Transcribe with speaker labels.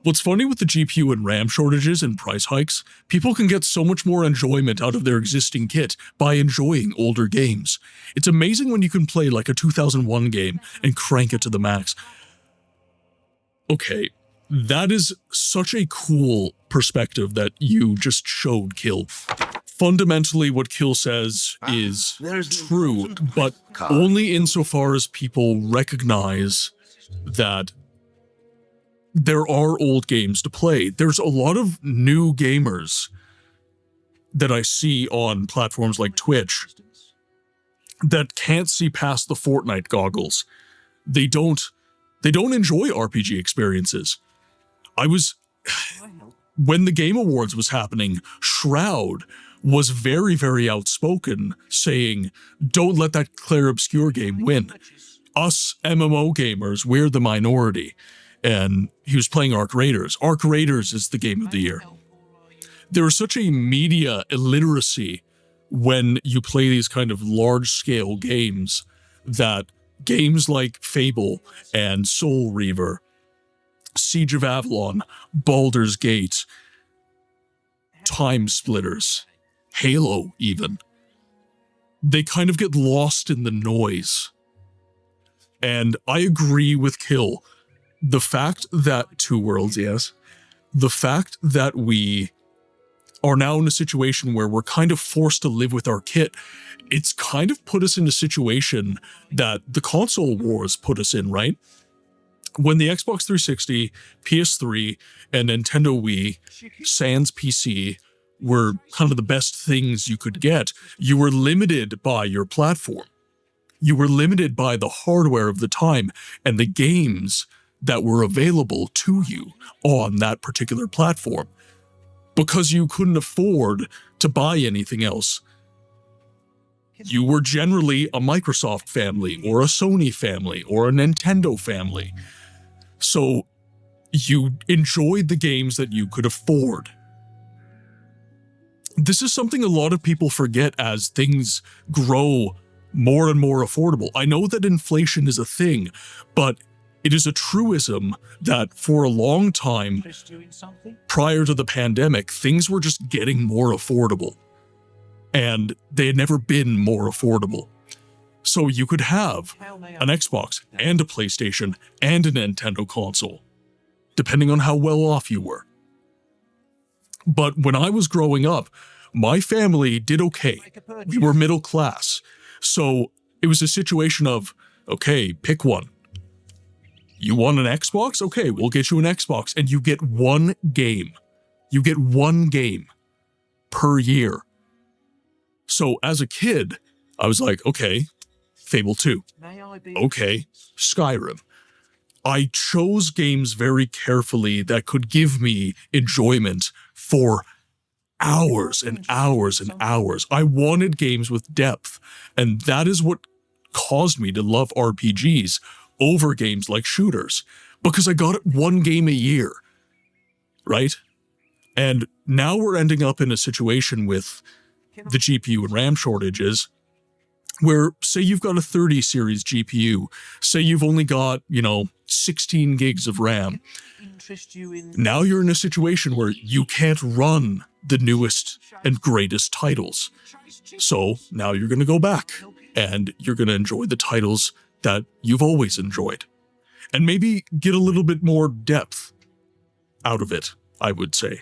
Speaker 1: What's funny with the GPU and RAM shortages and price hikes, people can get so much more enjoyment out of their existing kit by enjoying older games. It's amazing when you can play like a 2001 game and crank it to the max. Okay, that is such a cool perspective that you just showed, Kill. Fundamentally, what Kill says is true, but only insofar as people recognize that there are old games to play. There's a lot of new gamers that I see on platforms like Twitch that can't see past the Fortnite goggles. They don't enjoy RPG experiences. When the Game Awards was happening, Shroud was very, very outspoken, saying, don't let that Claire Obscure game win. Us MMO gamers, we're the minority. And he was playing Arc Raiders. Arc Raiders is the game of the year. There is such a media illiteracy when you play these kind of large-scale games that games like Fable and Soul Reaver, Siege of Avalon, Baldur's Gate, Time Splitters, Halo even, they kind of get lost in the noise. And I agree with Kill. The fact that Two Worlds, yes, the fact that we are now in a situation where we're kind of forced to live with our kit, it's kind of put us in a situation that the console wars put us in, right? When the Xbox 360, PS3, and Nintendo Wii, sans PC, were kind of the best things you could get, you were limited by your platform. You were limited by the hardware of the time and the games that were available to you on that particular platform, because you couldn't afford to buy anything else. You were generally a Microsoft family or a Sony family or a Nintendo family. So you enjoyed the games that you could afford. This is something a lot of people forget as things grow more and more affordable. I know that inflation is a thing, but it is a truism that for a long time, prior to the pandemic, things were just getting more affordable. And they had never been more affordable. So you could have an Xbox and a PlayStation and a Nintendo console, depending on how well off you were. But when I was growing up, my family did okay. We were middle class. So it was a situation of, okay, pick one. You want an Xbox? Okay, we'll get you an Xbox, and you get one game. You get one game per year. So as a kid, I was like, okay, Fable 2. Okay, Skyrim. I chose games very carefully that could give me enjoyment for hours and hours and hours. I wanted games with depth, and that is what caused me to love RPGs over games like shooters, because I got one game a year, right? And now we're ending up in a situation with the GPU and RAM shortages where, say you've got a 30 series GPU, say you've only got, 16 gigs of RAM. Now you're in a situation where you can't run the newest and greatest titles. So now you're going to go back and you're going to enjoy the titles that you've always enjoyed, and maybe get a little bit more depth out of it, I would say.